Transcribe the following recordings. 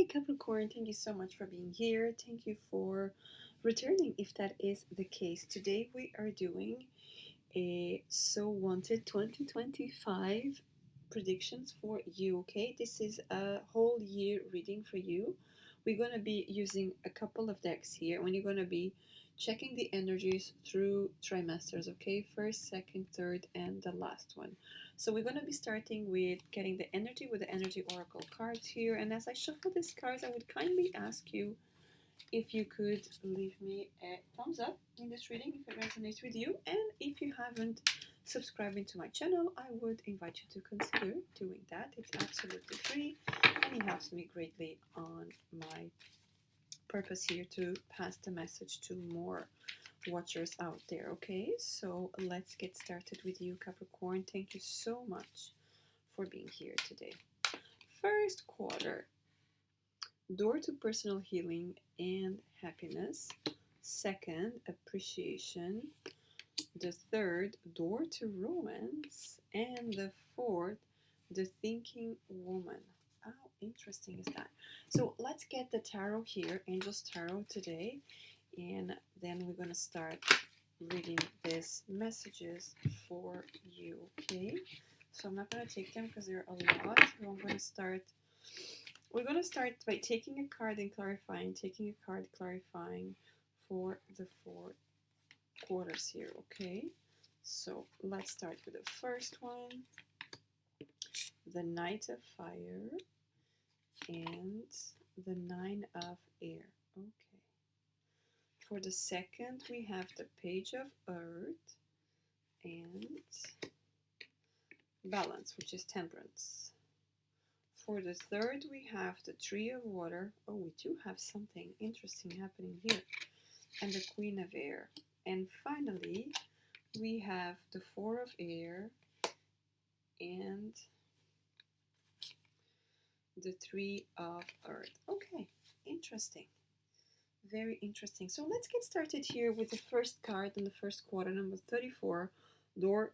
Hi, Capricorn. Thank you so much for being here. Thank you for returning, if that is the case. Today we are doing a So Wanted 2025 predictions for you, okay? This is a whole year reading for you. We're going to be using a couple of decks here when you're going to be checking the energies through trimesters, okay? First, second, third, and the last one. So we're going to be starting with getting the energy with the energy oracle cards here. And as I shuffle these cards, I would kindly ask you if you could leave me a thumbs up in this reading if it resonates with you. And if you haven't subscribed to my channel, I would invite you to consider doing that. It's absolutely free and it helps me greatly on my purpose here to pass the message to more watchers out there. Okay, so let's get started with you, Capricorn. Thank you so much for being here today. First quarter, door to personal healing and happiness. Second, appreciation. The third, door to romance. And the fourth, the thinking woman. How interesting is that? So let's get the tarot here, Angel's Tarot today, and then we're gonna start reading these messages for you, okay? So I'm not gonna take them because there are a lot. So I'm gonna start. We're gonna start by taking a card and clarifying, taking a card clarifying for the 4 quarters here, okay? So let's start with the first one, the Knight of Fire and the 9 of Air. Okay. For the second, we have the Page of Earth and Balance, which is Temperance. For the third, we have the Tree of Water. Oh, we do have something interesting happening here. And the Queen of Air. And finally, we have the Four of Air and the Three of Earth. Okay, interesting. Very interesting. So let's get started here with the first card in the first quarter, number 34, door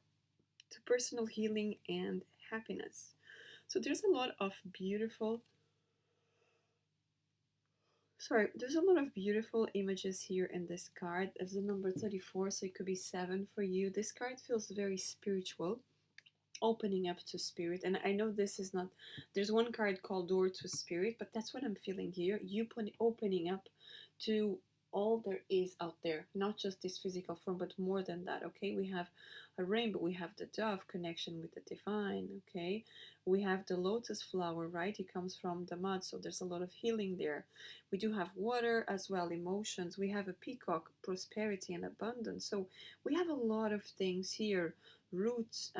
to personal healing and happiness. So there's a lot of beautiful there's a lot of beautiful images here in this card. It's the number 34, so it could be 7 for you. This card feels very spiritual, opening up to spirit. And I know this is not, there's one card called door to spirit, but that's what I'm feeling here. You opening up to all there is out there, not just this physical form, but more than that. Okay, we have a rainbow, we have the dove, connection with the divine. Okay, we have the lotus flower, right? It comes from the mud, so there's a lot of healing there. We do have water as well, emotions. We have a peacock, prosperity and abundance. So we have a lot of things here, roots,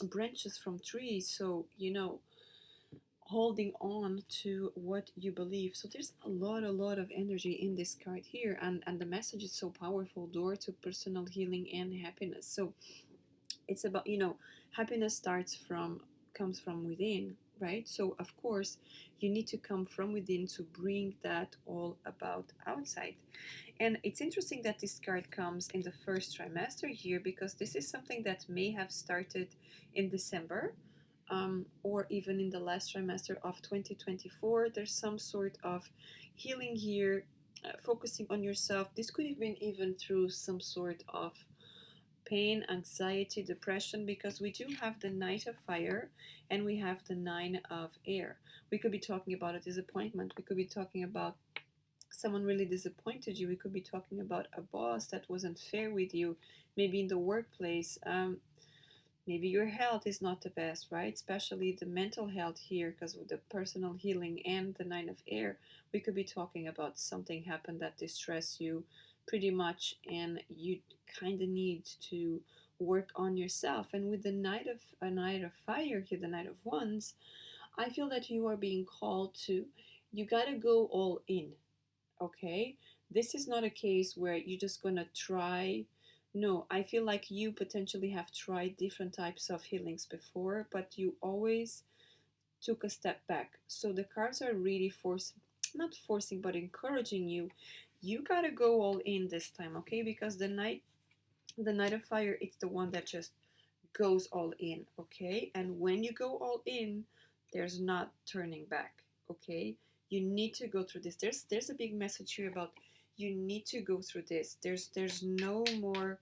branches from trees. So holding on to what you believe. So there's a lot of energy in this card here, and the message is so powerful. Door to personal healing and happiness. So it's about, happiness comes from within, right? So of course you need to come from within to bring that all about outside. And it's interesting that this card comes in the first trimester here, because this is something that may have started in December, or even in the last trimester of 2024. There's some sort of healing here, focusing on yourself. This could have been even through some sort of pain, anxiety, depression, because we do have the Knight of Fire and we have the 9 of Air. We could be talking about a disappointment. We could be talking about someone really disappointed you. We could be talking about a boss that wasn't fair with you, maybe in the workplace. Maybe your health is not the best, right? Especially the mental health here, because with the personal healing and the 9 of Air, we could be talking about something happened that distressed you pretty much, and you kind of need to work on yourself. And with the Knight of Fire here, the Knight of Wands, I feel that you are being called to, you gotta go all in, okay? This is not a case where you're just gonna try. No, I feel like you potentially have tried different types of healings before, but you always took a step back. So the cards are really not forcing, but encouraging you. You gotta go all in this time, okay? Because the Knight of Fire, it's the one that just goes all in, okay? And when you go all in, there's not turning back, okay? You need to go through this. There's a big message here about you need to go through this. There's no more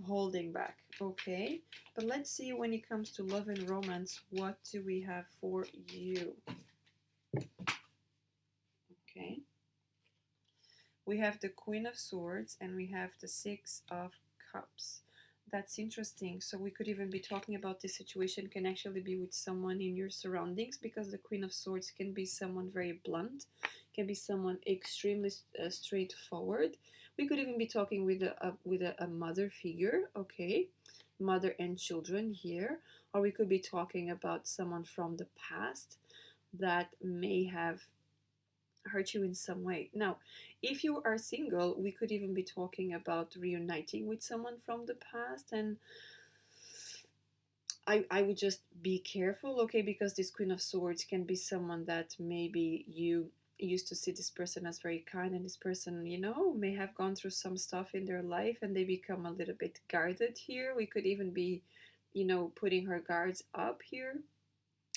holding back, okay? But let's see, when it comes to love and romance, what do we have for you? Okay. We have the Queen of Swords and we have the Six of Cups. That's interesting. So we could even be talking about this situation can actually be with someone in your surroundings, because the Queen of Swords can be someone very blunt, can be someone extremely straightforward. We could even be talking with a mother figure, okay, mother and children here, or we could be talking about someone from the past that may have hurt you in some way. Now, if you are single, we could even be talking about reuniting with someone from the past, and I would just be careful, okay, because this Queen of Swords can be someone that maybe you used to see this person as very kind, and this person, may have gone through some stuff in their life and they become a little bit guarded here. We could even be, putting her guards up here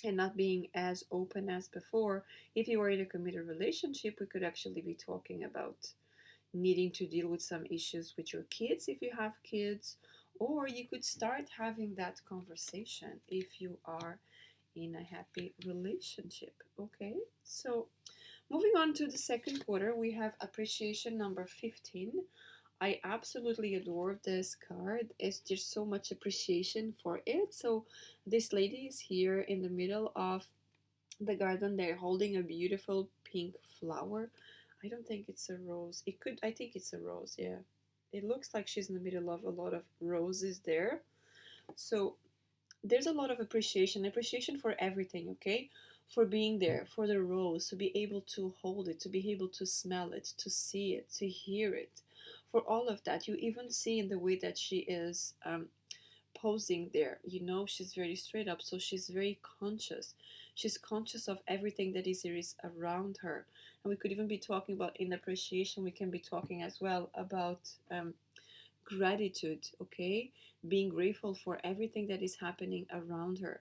and not being as open as before. If you were in a committed relationship, we could actually be talking about needing to deal with some issues with your kids if you have kids, or you could start having that conversation if you are in a happy relationship. Okay, so moving on to the second quarter, we have appreciation number 15. I absolutely adore this card. It's just so much appreciation for it. So this lady is here in the middle of the garden. They're holding a beautiful pink flower. I don't think it's a rose. I think it's a rose, yeah. It looks like she's in the middle of a lot of roses there. So there's a lot of appreciation for everything, okay? For being there, for the rose, to be able to hold it, to be able to smell it, to see it, to hear it. For all of that, you even see in the way that she is posing there. She's very straight up, so she's very conscious. She's conscious of everything that is around her. And we could even be talking about, in appreciation, we can be talking as well about gratitude, okay? Being grateful for everything that is happening around her.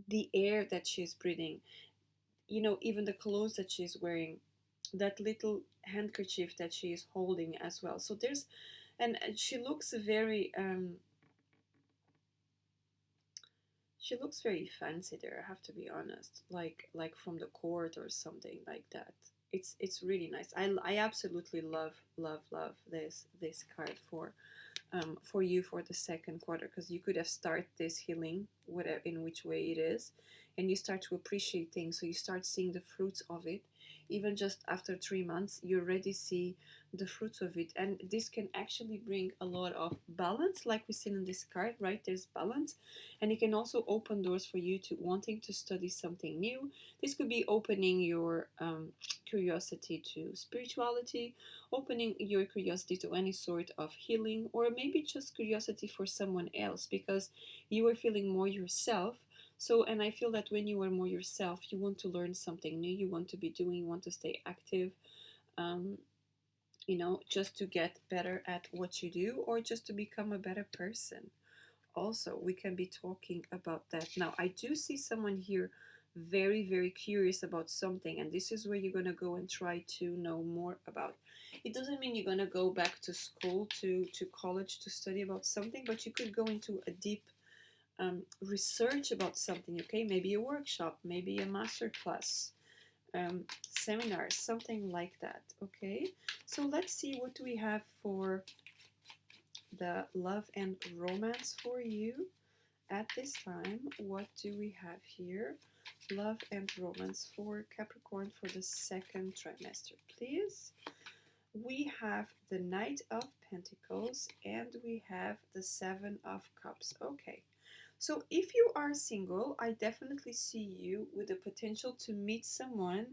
The air that she's breathing, even the clothes that she's wearing, that little handkerchief that she is holding as well. So and she looks very fancy there, I have to be honest, like from the court or something like that. It's really nice. I absolutely love this card for you for the second quarter, because you could have started this healing, whatever, in which way it is, and you start to appreciate things, so you start seeing the fruits of it. Even just after 3 months, you already see the fruits of it, and this can actually bring a lot of balance, like we see in this card, right? There's balance, and it can also open doors for you to wanting to study something new. This could be opening your curiosity to spirituality, opening your curiosity to any sort of healing, or maybe just curiosity for someone else, because you are feeling more yourself. So, and I feel that when you are more yourself, you want to learn something new, you want to be doing, you want to stay active, um, just to get better at what you do, or just to become a better person. Also, we can be talking about that. Now, I do see someone here very, very curious about something, and this is where you're going to go and try to know more about. It doesn't mean you're going to go back to school, to college, to study about something, but you could go into a deep research about something, okay? Maybe a workshop, maybe a master class, seminar, something like that, okay? So let's see, what do we have for the love and romance for you at this time? What do we have here? Love and romance for Capricorn for the second trimester, please. We have the Knight of Pentacles and we have the Seven of Cups. Okay, so if you are single, I definitely see you with the potential to meet someone.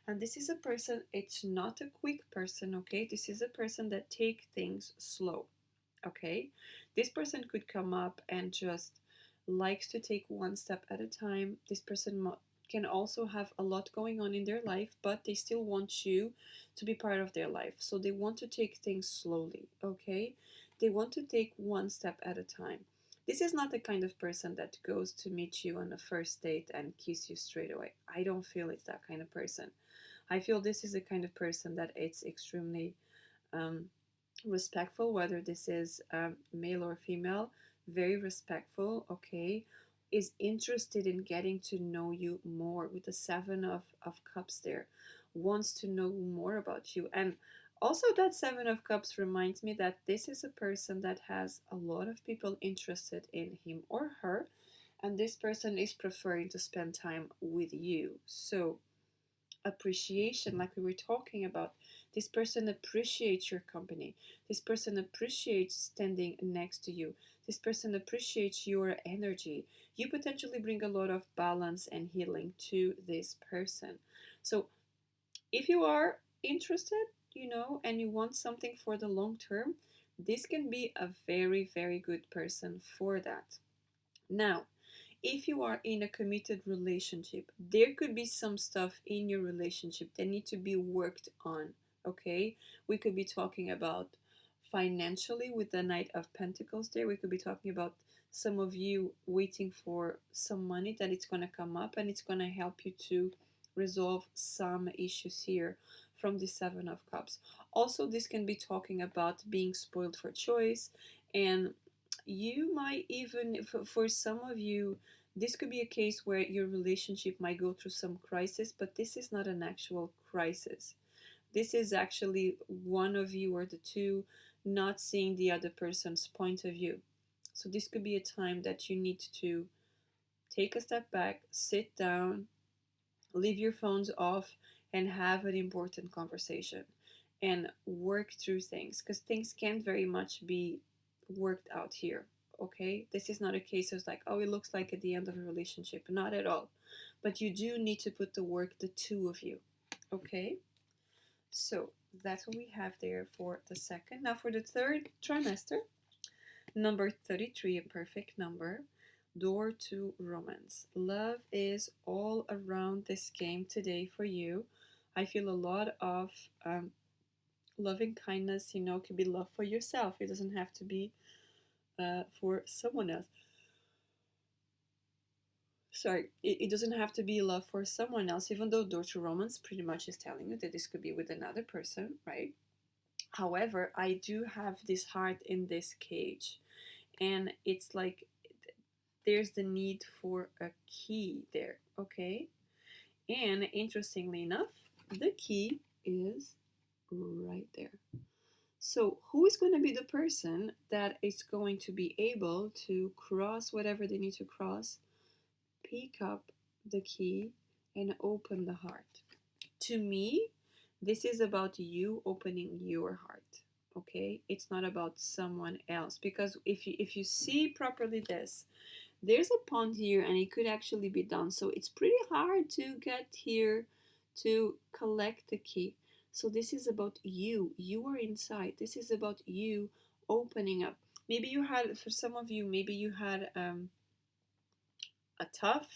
And this is a person, it's not a quick person, okay? This is a person that take things slow, okay? This person could come up and just likes to take one step at a time. This person can also have a lot going on in their life, but they still want you to be part of their life. So they want to take things slowly, okay? They want to take one step at a time. This is not the kind of person that goes to meet you on a first date and kiss you straight away. I don't feel it's that kind of person. I feel this is the kind of person that it's extremely um, respectful, whether this is male or female, very respectful, okay, is interested in getting to know you more with the Seven of Cups there, wants to know more about you. And also, that Seven of Cups reminds me that this is a person that has a lot of people interested in him or her, and this person is preferring to spend time with you. So, appreciation, like we were talking about, this person appreciates your company, this person appreciates standing next to you, this person appreciates your energy. You potentially bring a lot of balance and healing to this person. So if you are interested, and you want something for the long term, this can be a very, very good person for that. Now, if you are in a committed relationship, there could be some stuff in your relationship that need to be worked on. Okay, we could be talking about financially with the Knight of Pentacles there. We could be talking about some of you waiting for some money that it's going to come up, and it's going to help you to resolve some issues here from the Seven of Cups. Also, this can be talking about being spoiled for choice, and you might even, for some of you, this could be a case where your relationship might go through some crisis, but this is not an actual crisis. This is actually one of you or the two not seeing the other person's point of view. So this could be a time that you need to take a step back, sit down, leave your phones off, and have an important conversation and work through things, because things can't very much be worked out here. Okay, this is not a case of like, oh, it looks like at the end of a relationship. Not at all. But you do need to put the work, the two of you. Okay, so that's what we have there for the second. Now for the third trimester, number 33, a perfect number. Door to romance. Love is all around this game today for you. I feel a lot of loving kindness, could be love for yourself. It doesn't have to be for someone else. Sorry, it doesn't have to be love for someone else, even though door to romance pretty much is telling you that this could be with another person, right? However, I do have this heart in this cage, and it's like there's the need for a key there, okay? And interestingly enough, the key is right there. So, who is going to be the person that is going to be able to cross whatever they need to cross, pick up the key, and open the heart? To me, this is about you opening your heart. Okay, it's not about someone else, because if you see properly this, there's a pond here and it could actually be done, so it's pretty hard to get here to collect the key. So this is about you are inside, this is about you opening up. Maybe you had, for some of you, maybe you had a tough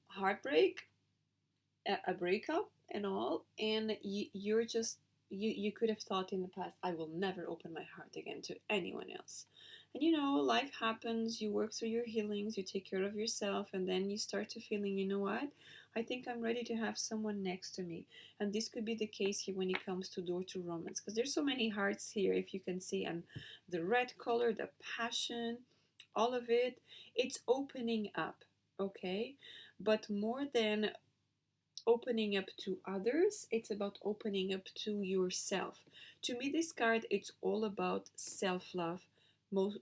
heartbreak, a breakup and all, and you're just you could have thought in the past, I will never open my heart again to anyone else. And life happens, you work through your healings, you take care of yourself, and then you start to feeling, what, I think I'm ready to have someone next to me. And this could be the case here when it comes to door to romance, because there's so many hearts here, if you can see, and the red color, the passion, all of it, it's opening up. Okay, but more than opening up to others, it's about opening up to yourself. To me, this card, it's all about self-love,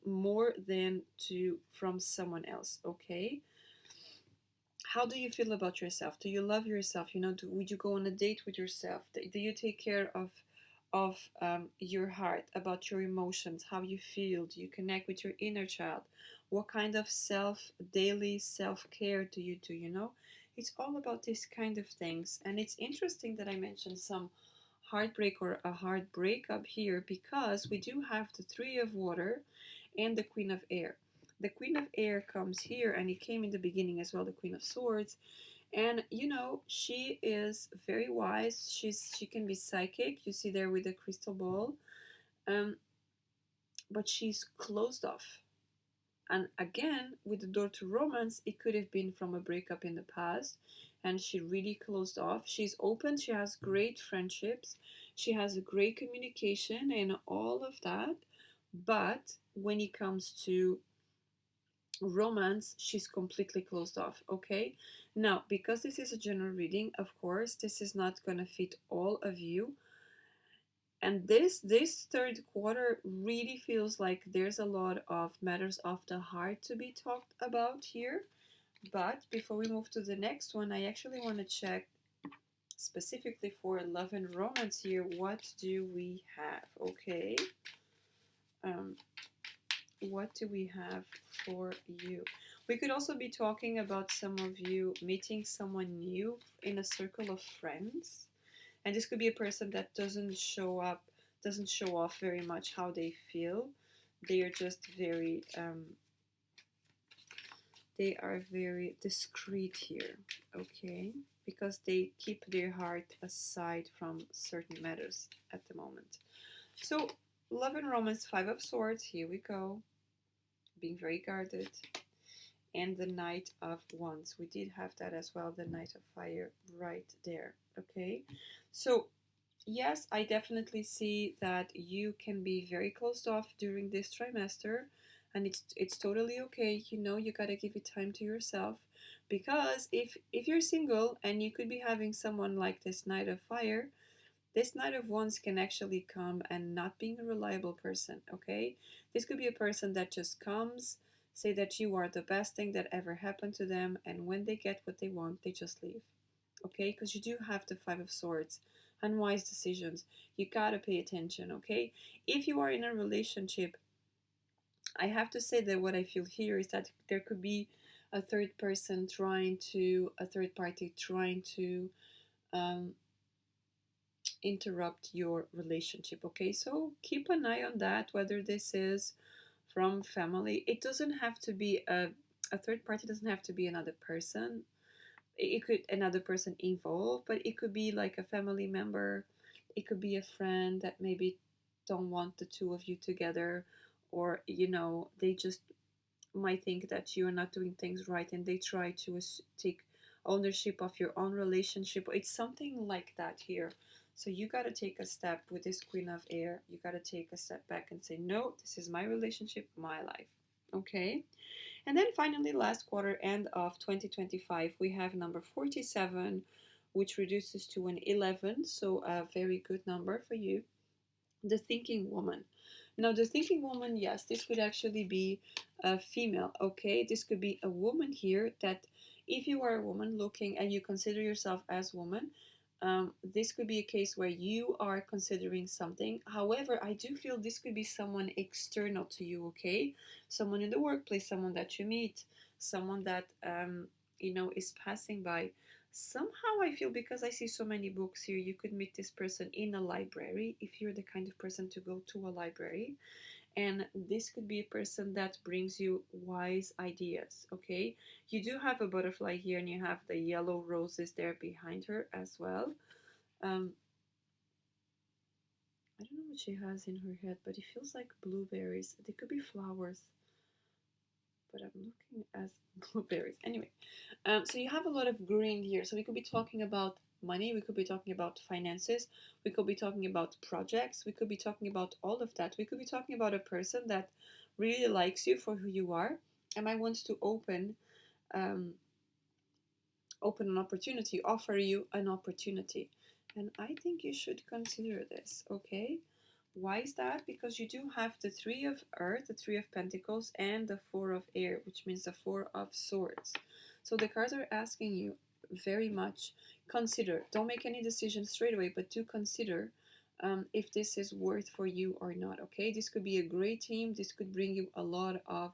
more than to from someone else. Okay, how do you feel about yourself? Do you love yourself? Would you go on a date with yourself? Do you take care of your heart, about your emotions, how you feel? Do you connect with your inner child? What kind of daily self-care do you do? It's all about these kind of things. And it's interesting that I mentioned some heartbreak or a heart breakup here, because we do have the Three of Water and the Queen of Air. The Queen of Air comes here, and it came in the beginning as well, the Queen of Swords. And she is very wise. She can be psychic. You see there with the crystal ball, but she's closed off. And again, with the door to romance, it could have been from a breakup in the past, and she really closed off. She's open, she has great friendships, she has a great communication, and all of that. But when it comes to romance, she's completely closed off. Okay, now because this is a general reading, of course this is not going to fit all of you, and this third quarter really feels like there's a lot of matters of the heart to be talked about here. But before we move to the next one, I actually want to check specifically for love and romance here. What do we have? Okay, um what do we have for you? We could also be talking about some of you meeting someone new in a circle of friends. And this could be a person that doesn't show off very much how they feel. They are just they are very discreet here, okay? Because they keep their heart aside from certain matters at the moment. So, love and romance, Five of Swords, here we go. Being very guarded. And the Knight of Wands. We did have that as well, the Knight of Fire right there, okay? So, yes, I definitely see that you can be very closed off during this trimester, and it's totally okay. You know, you gotta give it time to yourself, because if you're single and you could be having someone like this Knight of Fire, this Knight of Wands can actually come and not being a reliable person. Okay, this could be a person that just comes, say that you are the best thing that ever happened to them, and when they get what they want, they just leave. Okay, because you do have the Five of Swords, unwise decisions. You gotta pay attention. Okay, if you are in a relationship, I have to say that what I feel here is that there could be a third party trying to um, interrupt your relationship. Okay, so keep an eye on that, whether this is from family. It doesn't have to be a third party, doesn't have to be another person. It could another person involved, but it could be like a family member, it could be a friend that maybe don't want the two of you together, or they just might think that you're not doing things right, and they try to take ownership of your own relationship. It's something like that here. So you got to take a step with this Queen of Air. You got to take a step back and say, no, this is my relationship, my life. Okay. And then finally, last quarter, end of 2025, we have number 47, which reduces to an 11. So a very good number for you. The Thinking Woman. Now, the Thinking Woman, yes, this could actually be a female, okay? This could be a woman here that, if you are a woman looking and you consider yourself as woman, this could be a case where you are considering something. However, I do feel this could be someone external to you, okay? Someone in the workplace, someone that you meet, someone that, is passing by. Somehow I feel, because I see so many books here, you could meet this person in a library if you're the kind of person to go to a library. And this could be a person that brings you wise ideas, okay? You do have a butterfly here, and you have the yellow roses there behind her as well. Um, I don't know what she has in her head, but it feels like blueberries. They could be flowers, but I'm looking as blueberries. Anyway, so you have a lot of green here. So we could be talking about money, we could be talking about finances, we could be talking about projects, we could be talking about all of that. We could be talking about a person that really likes you for who you are and might wants to um, open an opportunity, offer you an opportunity. And I think you should consider this, okay? Why is that? Because you do have the Three of Earth, the Three of Pentacles, and the Four of Air, which means the Four of Swords. So the cards are asking you very much, consider. Don't make any decisions straight away, but do consider if this is worth for you or not, okay? This could be a great team. This could bring you a lot of,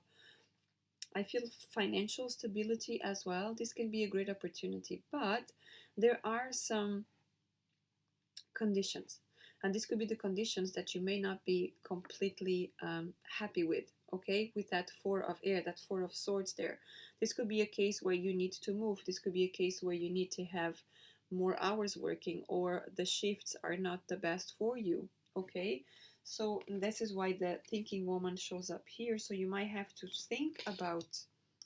I feel, financial stability as well. This can be a great opportunity, but there are some conditions, and this could be the conditions that you may not be completely happy with, okay, with that Four of Air, that Four of Swords there. This could be a case where you need to move. This could be a case where you need to have more hours working, or the shifts are not the best for you, okay? So this is why the thinking woman shows up here. So you might have to think about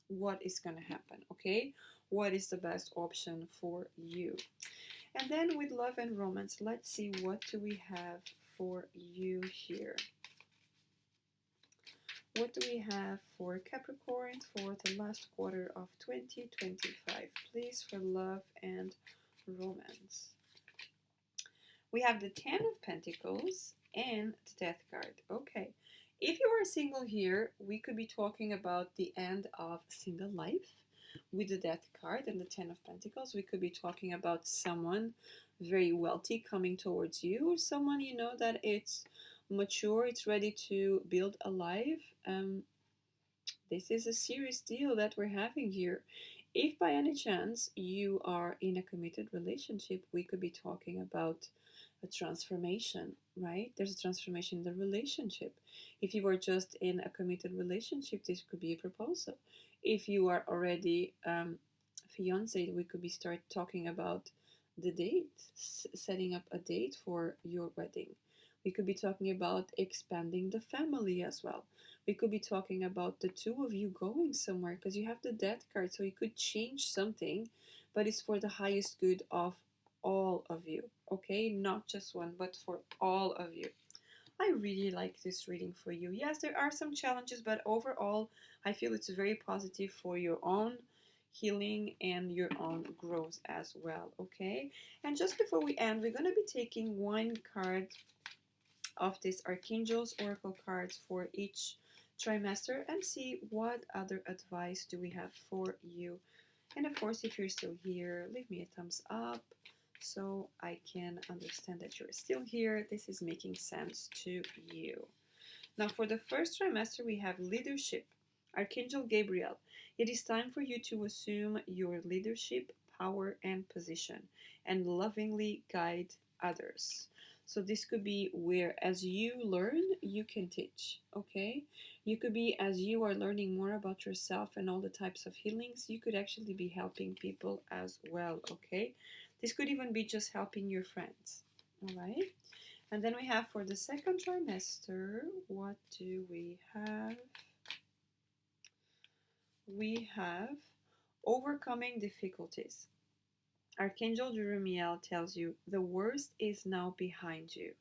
what is going to happen, okay? What is the best option for you? And then with love and romance, let's see what do we have for you here. What do we have for Capricorn for the last quarter of 2025? Please, for love and romance. We have the Ten of Pentacles and the Death card. Okay. If you are single here, we could be talking about the end of single life with the Death card and the Ten of Pentacles. We could be talking about someone very wealthy coming towards you, or someone you know that it's mature, it's ready to build a life. This is a serious deal that we're having here. If by any chance you are in a committed relationship, we could be talking about a transformation, right? There's a transformation in the relationship. If you are just in a committed relationship, this could be a proposal. If you are already fiancé, we could be start talking about the date, setting up a date for your wedding. We could be talking about expanding the family as well. We could be talking about the two of you going somewhere because you have the Death card, so you could change something, but it's for the highest good of all of you, okay? Not just one, but for all of you. I really like this reading for you. Yes, there are some challenges, but overall, I feel it's very positive for your own healing and your own growth as well, okay? And just before we end, we're going to be taking one card of these Archangel's Oracle cards for each trimester and see what other advice do we have for you. And of course, if you're still here, leave me a thumbs up so I can understand that you're still here. This is making sense to you. Now, for the first trimester, we have leadership. Archangel Gabriel, it is time for you to assume your leadership, power, and position and lovingly guide others. So this could be where as you learn, you can teach, okay? You could be as you are learning more about yourself and all the types of healings, you could actually be helping people as well, okay? This could even be just helping your friends, all right? And then we have for the second trimester, what do we have? We have overcoming difficulties. Archangel Jeremiel tells you the worst is now behind you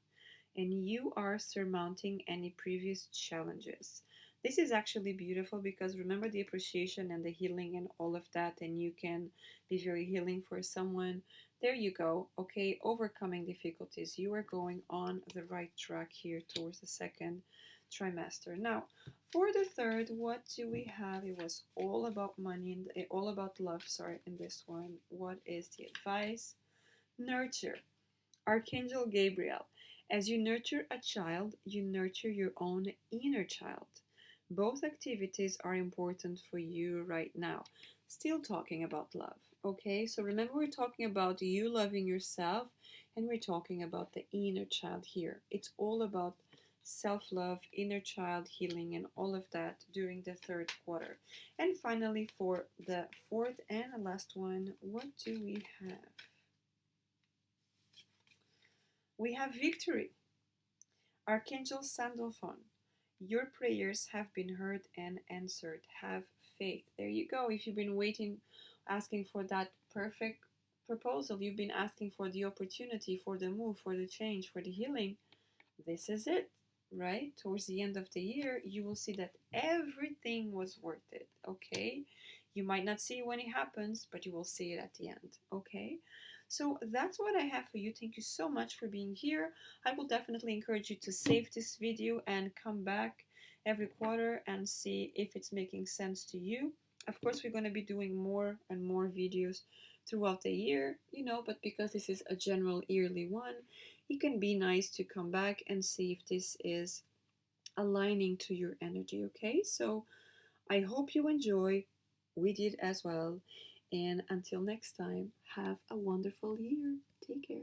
and you are surmounting any previous challenges. This is actually beautiful because remember the appreciation and the healing and all of that, and you can be very healing for someone. There you go. Okay, overcoming difficulties. You are going on the right track here towards the second trimester. Now, for the third, what do we have? It was all about money and all about love, sorry, in this one. What is the advice? Nurture. Archangel Gabriel. As you nurture a child, you nurture your own inner child. Both activities are important for you right now. Still talking about love, okay? So remember, we're talking about you loving yourself and we're talking about the inner child here. It's all about self-love, inner child healing, and all of that during the third quarter. And finally, for the fourth and last one, what do we have? We have victory. Archangel Sandalphon, your prayers have been heard and answered. Have faith. There you go. If you've been waiting, asking for that perfect proposal, you've been asking for the opportunity, for the move, for the change, for the healing, this is it, right? Towards the end of the year, you will see that everything was worth it, okay? You might not see it when it happens, but you will see it at the end, okay? So that's what I have for you. Thank you so much for being here. I will definitely encourage you to save this video and come back every quarter and see if it's making sense to you. Of course, we're going to be doing more and more videos throughout the year, but because this is a general yearly one, it can be nice to come back and see if this is aligning to your energy, okay? So I hope you enjoy. We did as well. And until next time, have a wonderful year. Take care.